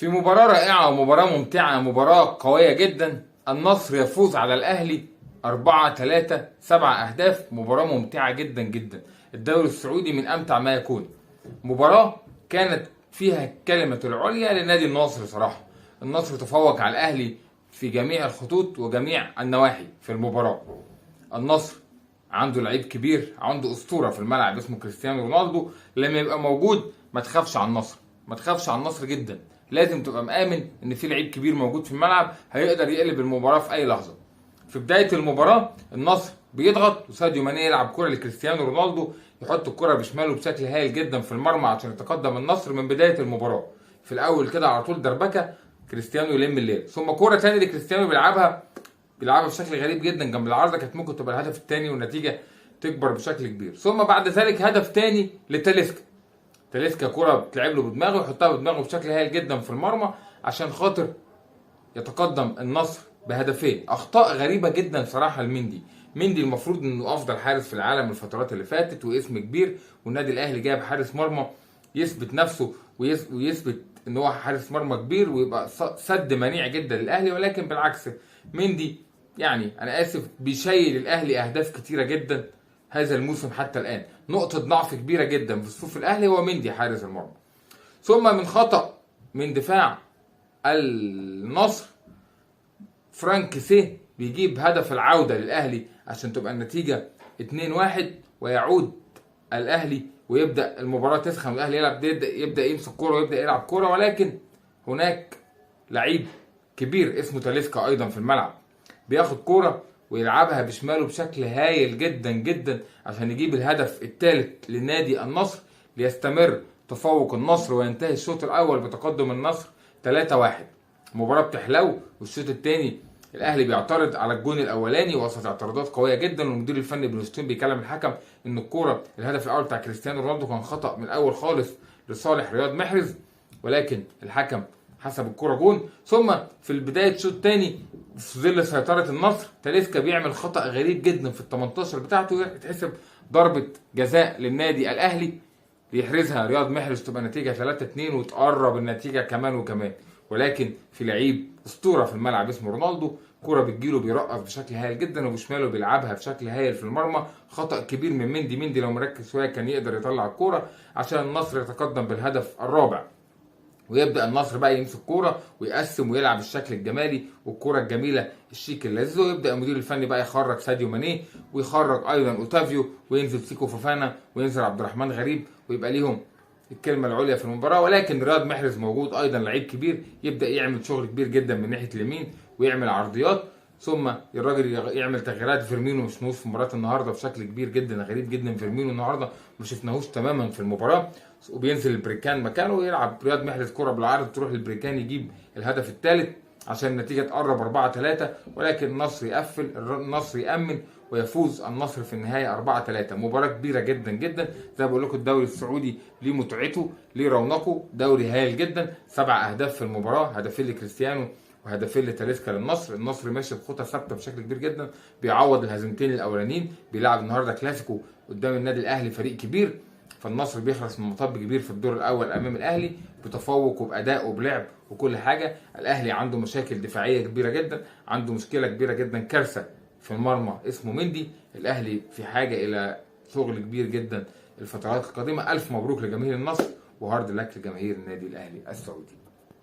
في مباراة رائعة ومباراة ممتعة، مباراة قوية جدا. النصر يفوز على الأهلي 4-3، 7 أهداف. مباراة ممتعة جدا جدا. الدوري السعودي من أمتع ما يكون. مباراة كانت فيها الكلمة العليا لنادي النصر صراحة. النصر تفوق على الأهلي في جميع الخطوط وجميع النواحي في المباراة. النصر عنده لعيب كبير، عنده أسطورة في الملعب اسمه كريستيانو رونالدو. لما يبقى موجود ما تخافش على النصر، ما تخافش على النصر جدا. لازم تبقى مآمن ان في لعيب كبير موجود في الملعب هيقدر يقلب المباراة في اي لحظة. في بداية المباراة النصر بيضغط وساديو ماني يلعب كرة لكريستيانو رونالدو، يحط الكرة بشماله بشكل هايل جدا في المرمى عشان يتقدم النصر من بداية المباراة. في الاول كده على طول دربكة، كريستيانو يلم الليل، ثم كرة تاني لكريستيانو بيلعبها بشكل غريب جدا جنب العارضة، كانت ممكن تبقى الهدف الثاني والنتيجة تكبر بشكل كبير. ثم بعد ذلك هدف ثاني لتاليسكا. تاليسكا كرة بتلعب له بدماغه، يحطها بدماغه بشكل هايل جدا في المرمى عشان خاطر يتقدم النصر بهدفين. اخطاء غريبه جدا صراحه لمندي. مندي المفروض انه افضل حارس في العالم الفترات اللي فاتت واسم كبير، والنادي الاهلي جايب حارس مرمى يثبت نفسه ويثبت ان هو حارس مرمى كبير ويبقى سد منيع جدا للاهلي. ولكن بالعكس مندي يعني انا اسف بيشيل الاهلي اهداف كتيره جدا هذا الموسم حتى الان. نقطه ضعف كبيره جدا في صفوف الاهلي هو مندي حارس المرمى. ثم من خطأ من دفاع النصر فرانك سيه بيجيب هدف العودة للأهلي عشان تبقى النتيجة 2-1 ويعود الأهلي ويبدأ المباراة تسخن والأهلي يبدأ يمسك كورة ويبدأ يلعب كورة. ولكن هناك لعيب كبير اسمه تاليسكا أيضا في الملعب بياخد كورة ويلعبها بشماله بشكل هايل جدا جدا عشان يجيب الهدف الثالث لنادي النصر ليستمر تفوق النصر وينتهي الشوط الأول بتقدم النصر 3-1. المباراة بتحلو والشوط الثاني الاهلي بيعترض على الجون الاولاني وسط اعتراضات قويه جدا، والمدير الفني بنوستين بيكلم الحكم ان الكوره الهدف الاول بتاع كريستيانو رونالدو كان خطا من الاول خالص لصالح رياض محرز، ولكن الحكم حسب الكوره جون. ثم في بدايه الشوط الثاني في ظل سيطره النصر تاليسكا بيعمل خطا غريب جدا في ال 18 بتاعته، يتحسب ضربه جزاء للنادي الاهلي يحرزها رياض محرز تبقى نتيجه 3-2 وتقرب النتيجه كمان وكمان. ولكن في لعيب اسطوره في الملعب اسمه رونالدو، كرة بتجيله بيرقص بشكل هايل جدا وبشماله بيلعبها بشكل هايل في المرمى. خطأ كبير من مندي لو مركز شويه كان يقدر يطلع الكرة عشان النصر يتقدم بالهدف الرابع، ويبدا النصر بقى يمسك كوره ويقسم ويلعب الشكل الجمالي والكوره الجميله الشيك اللذيذ. ويبدا المدير الفني بقى يخرج ساديو ماني ويخرج ايضا اوتافيو وينزل سيكو فوفانا وينزل عبد الرحمن غريب ويبقى ليهم الكلمه العليا في المباراه. ولكن رياض محرز موجود ايضا لعيب كبير يبدا يعمل شغل كبير جدا من ناحيه اليمين ويعمل عرضيات. ثم الراجل يعمل تغييرات. فيرمينو مش في مباراه النهارده بشكل كبير جدا، غريب جدا. فيرمينو النهارده ما شفناهوش تماما في المباراه وبينزل البريكان مكانه ويلعب رياض محرز كره بالعرض تروح للبريكان يجيب الهدف الثالث عشان النتيجه تقرب 4-3. ولكن النصر يقفل، النصر يامن ويفوز النصر في النهايه 4-3. مباراه كبيره جدا جدا. زي ما بقول لكم الدوري السعودي ليه متعته ليه رونقه، دوري هايل جدا. 7 اهداف في المباراه، هدفين لكريستيانو وهدفين لتاليسكا للنصر. النصر ماشي بخطى ثابته بشكل كبير جدا، بيعوض الهزيمتين الاولانيين، بيلعب النهارده كلاسيكو قدام النادي الاهلي فريق كبير. فالنصر بيخلص من مطب كبير في الدور الاول امام الاهلي بتفوق وباداء وبلعب وكل حاجه. الاهلي عنده مشاكل دفاعيه كبيره جدا، عنده مشكله كبيره جدا، كارثه في المرمى اسمه مندي. الاهلي في حاجه الى شغل كبير جدا الفترات القادمه. الف مبروك لجماهير النصر وهارد لك لجماهير النادي الاهلي السعودي.